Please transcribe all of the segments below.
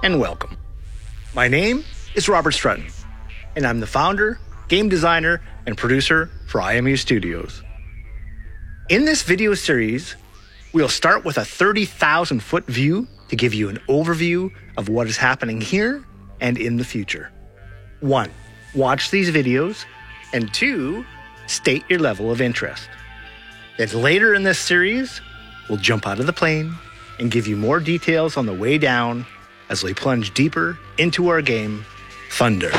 and welcome. My name is Robert Strutton, and I'm the founder, game designer, and producer for IMU Studios. In this video series, we'll start with a 30,000-foot view to give you an overview of what is happening here and in the future. 1. Watch these videos, and 2. State your level of interest. Then later in this series, we'll jump out of the plane and give you more details on the way down as we plunge deeper into our game, Thunder. The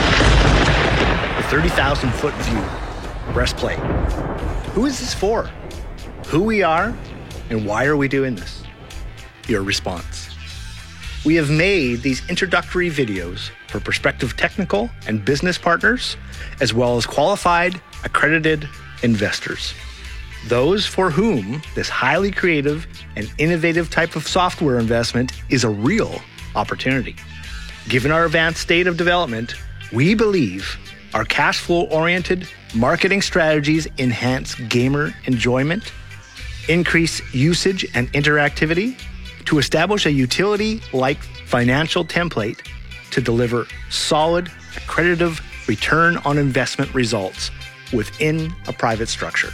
30,000-foot view. Press play. Who is this for? Who we are, and why are we doing this? Your response. We have made these introductory videos for prospective technical and business partners, as well as qualified, accredited investors. Those for whom this highly creative and innovative type of software investment is a real opportunity. Given our advanced state of development, we believe our cash flow-oriented marketing strategies enhance gamer enjoyment, increase usage and interactivity, to establish a utility-like financial template to deliver solid, accredited return on investment results within a private structure.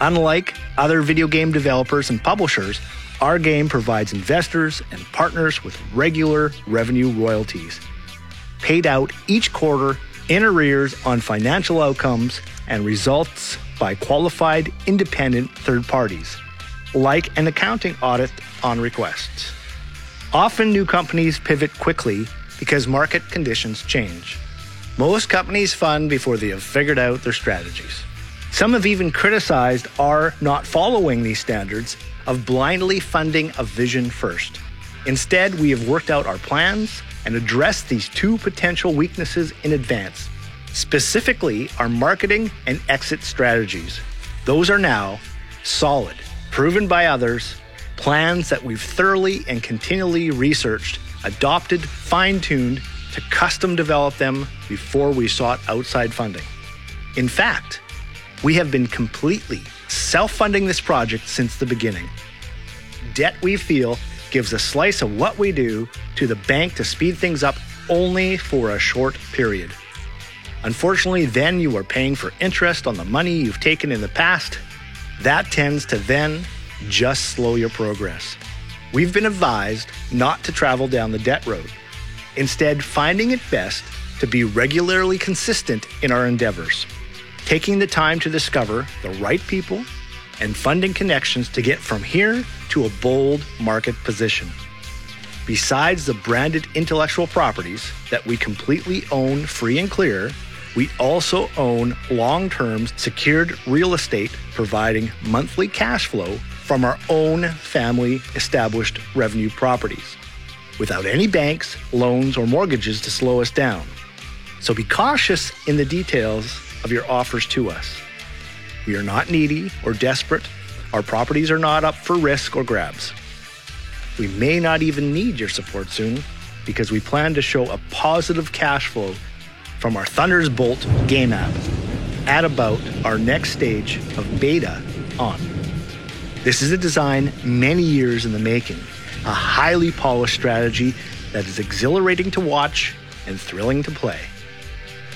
Unlike other video game developers and publishers, our game provides investors and partners with regular revenue royalties, paid out each quarter in arrears on financial outcomes and results by qualified independent third parties, like an accounting audit on request. Often new companies pivot quickly because market conditions change. Most companies fund before they have figured out their strategies. Some have even criticized our not following these standards of blindly funding a vision first. Instead, we have worked out our plans and addressed these two potential weaknesses in advance, specifically our marketing and exit strategies. Those are now solid, proven by others, plans that we've thoroughly and continually researched, adopted, fine-tuned to custom develop them before we sought outside funding. In fact, we have been completely self-funding this project since the beginning. Debt, we feel, gives a slice of what we do to the bank to speed things up only for a short period. Unfortunately, then you are paying for interest on the money you've taken in the past. That tends to then just slow your progress. We've been advised not to travel down the debt road, instead finding it best to be regularly consistent in our endeavors, taking the time to discover the right people and funding connections to get from here to a bold market position. Besides the branded intellectual properties that we completely own free and clear, we also own long-term secured real estate providing monthly cash flow from our own family-established revenue properties, without any banks, loans, or mortgages to slow us down. So be cautious in the details of your offers to us. We are not needy or desperate. Our properties are not up for risk or grabs. We may not even need your support soon because we plan to show a positive cash flow from our Thunderbolt game app at about our next stage of beta on. This is a design many years in the making, a highly polished strategy that is exhilarating to watch and thrilling to play,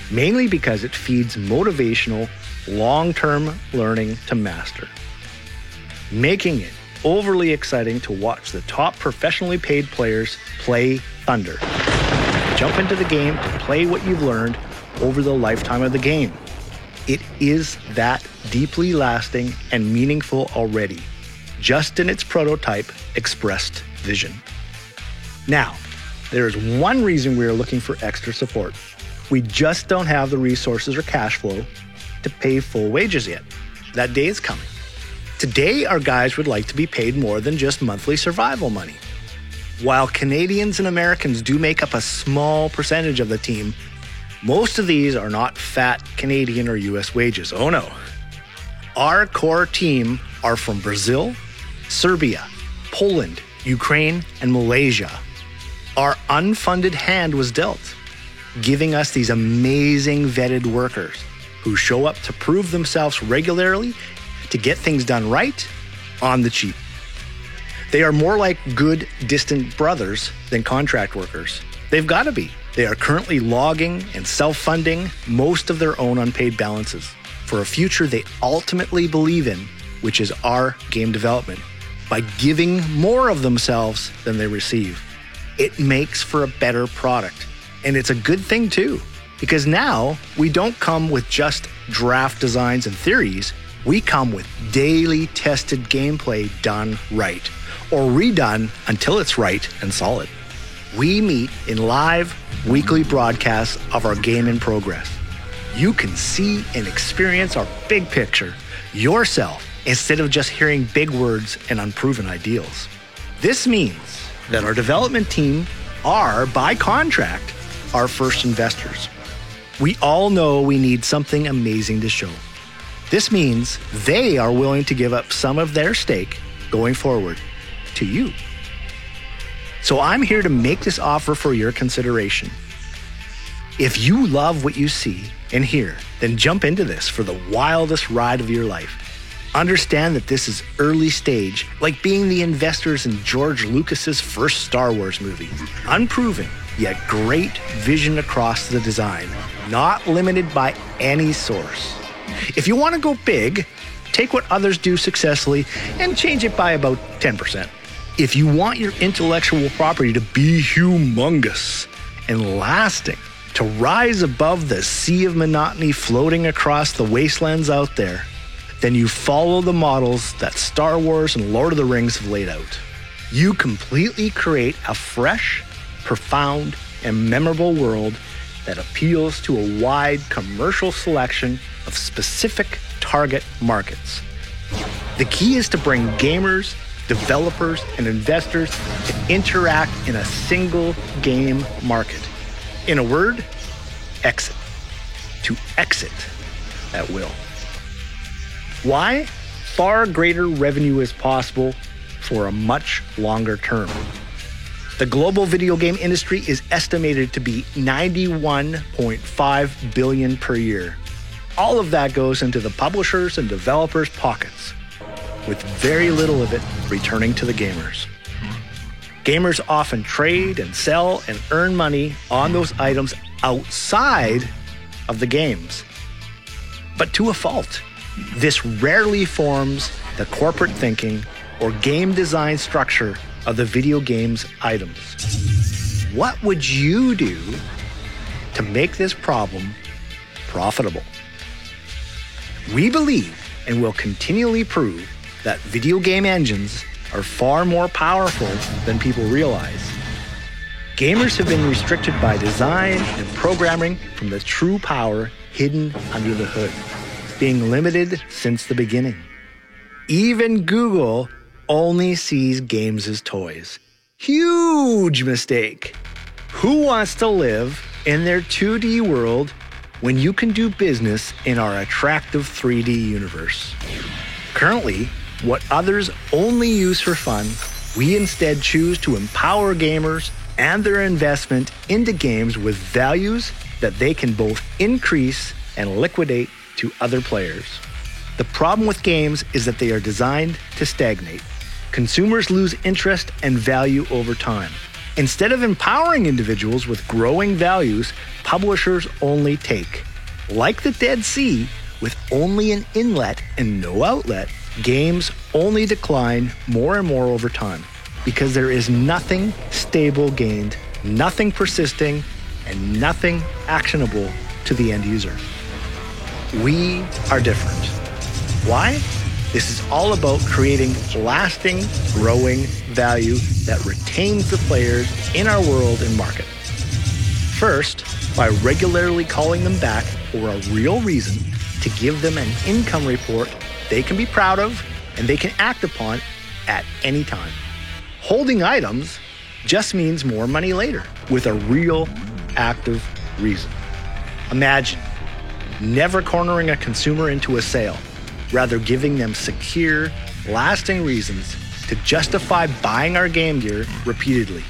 mainly because it feeds motivational, long-term learning to master, making it overly exciting to watch the top professionally paid players play Thunder. Jump into the game to play what you've learned over the lifetime of the game. It is that deeply lasting and meaningful already, just in its prototype expressed vision. Now, there is one reason we are looking for extra support. We just don't have the resources or cash flow to pay full wages yet. That day is coming. Today, our guys would like to be paid more than just monthly survival money. While Canadians and Americans do make up a small percentage of the team, most of these are not fat Canadian or US wages. Oh no. Our core team are from Brazil, Serbia, Poland, Ukraine, and Malaysia. Our unfunded hand was dealt, giving us these amazing vetted workers who show up to prove themselves regularly to get things done right on the cheap. They are more like good, distant brothers than contract workers. They've got to be. They are currently logging and self-funding most of their own unpaid balances for a future they ultimately believe in, which is our game development, by giving more of themselves than they receive. It makes for a better product. And it's a good thing too, because now we don't come with just draft designs and theories. We come with daily tested gameplay done right, or redone until it's right and solid. We meet in live weekly broadcasts of our game in progress. You can see and experience our big picture yourself instead of just hearing big words and unproven ideals. This means that our development team are, by contract, our first investors. We all know we need something amazing to show. This means they are willing to give up some of their stake going forward to you. So I'm here to make this offer for your consideration. If you love what you see and hear, then jump into this for the wildest ride of your life. Understand that this is early stage, like being the investors in George Lucas's first Star Wars movie. Unproven, yet great vision across the design, not limited by any source. If you want to go big, take what others do successfully and change it by about 10%. If you want your intellectual property to be humongous and lasting, to rise above the sea of monotony floating across the wastelands out there, then you follow the models that Star Wars and Lord of the Rings have laid out. You completely create a fresh, profound, and memorable world that appeals to a wide commercial selection of specific target markets. The key is to bring gamers, developers, and investors to interact in a single game market. In a word, exit. To exit at will. Why? Far greater revenue is possible for a much longer term. The global video game industry is estimated to be $91.5 billion per year. All of that goes into the publishers and developers' pockets, with very little of it returning to the gamers. Gamers often trade and sell and earn money on those items outside of the games, but to a fault. This rarely forms the corporate thinking or game design structure of the video game's items. What would you do to make this problem profitable? We believe and will continually prove that video game engines are far more powerful than people realize. Gamers have been restricted by design and programming from the true power hidden under the hood, being limited since the beginning. Even Google only sees games as toys. Huge mistake. Who wants to live in their 2D world when you can do business in our attractive 3D universe? Currently, what others only use for fun, we instead choose to empower gamers and their investment into games with values that they can both increase and liquidate to other players. The problem with games is that they are designed to stagnate. Consumers lose interest and value over time. Instead of empowering individuals with growing values, publishers only take. Like the Dead Sea, with only an inlet and no outlet, games only decline more and more over time because there is nothing stable gained, nothing persisting, and nothing actionable to the end user. We are different. Why? This is all about creating lasting, growing value that retains the players in our world and market. First, by regularly calling them back for a real reason to give them an income report they can be proud of and they can act upon at any time. Holding items just means more money later with a real active reason. Imagine never cornering a consumer into a sale, rather giving them secure, lasting reasons to justify buying our game gear repeatedly,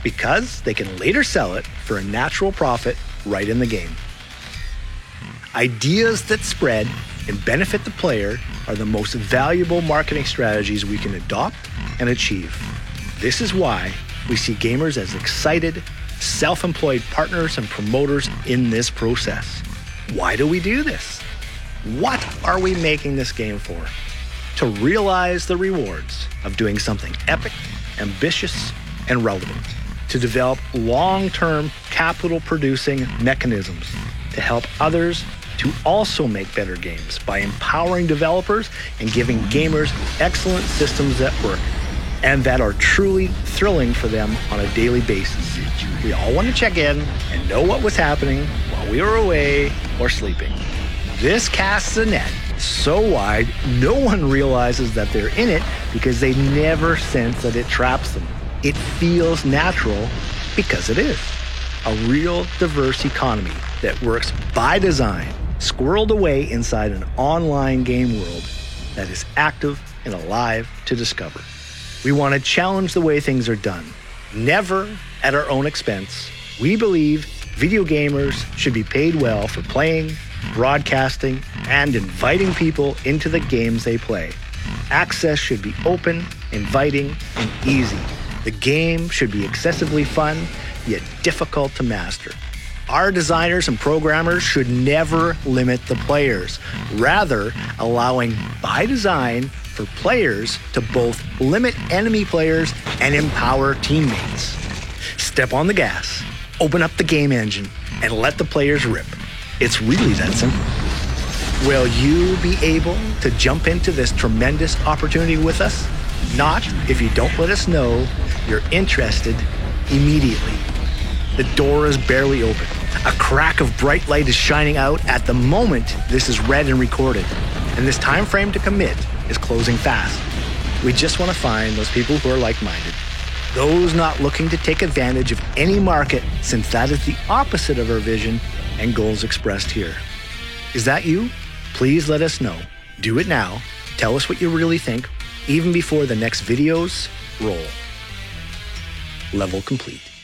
because they can later sell it for a natural profit right in the game. Ideas that spread and benefit the player are the most valuable marketing strategies we can adopt and achieve. This is why we see gamers as excited, self-employed partners and promoters in this process. Why do we do this? What are we making this game for? To realize the rewards of doing something epic, ambitious, and relevant. To develop long-term capital-producing mechanisms to help others to also make better games by empowering developers and giving gamers excellent systems that work and that are truly thrilling for them on a daily basis. We all want to check in and know what was happening while we were away or sleeping. This casts a net so wide, no one realizes that they're in it because they never sense that it traps them. It feels natural because it is. A real diverse economy that works by design, squirreled away inside an online game world that is active and alive to discover. We want to challenge the way things are done, never at our own expense. We believe video gamers should be paid well for playing, broadcasting, and inviting people into the games they play. Access should be open, inviting, and easy. The game should be excessively fun, yet difficult to master. Our designers and programmers should never limit the players, rather allowing, by design, for players to both limit enemy players and empower teammates. Step on the gas, open up the game engine, and let the players rip. It's really that simple. Will you be able to jump into this tremendous opportunity with us? Not if you don't let us know you're interested immediately. The door is barely open. A crack of bright light is shining out at the moment this is read and recorded, and this time frame to commit is closing fast. We just want to find those people who are like-minded, those not looking to take advantage of any market, since that is the opposite of our vision and goals expressed here. Is that you? Please let us know. Do it now. Tell us what you really think, even before the next videos roll. Level complete.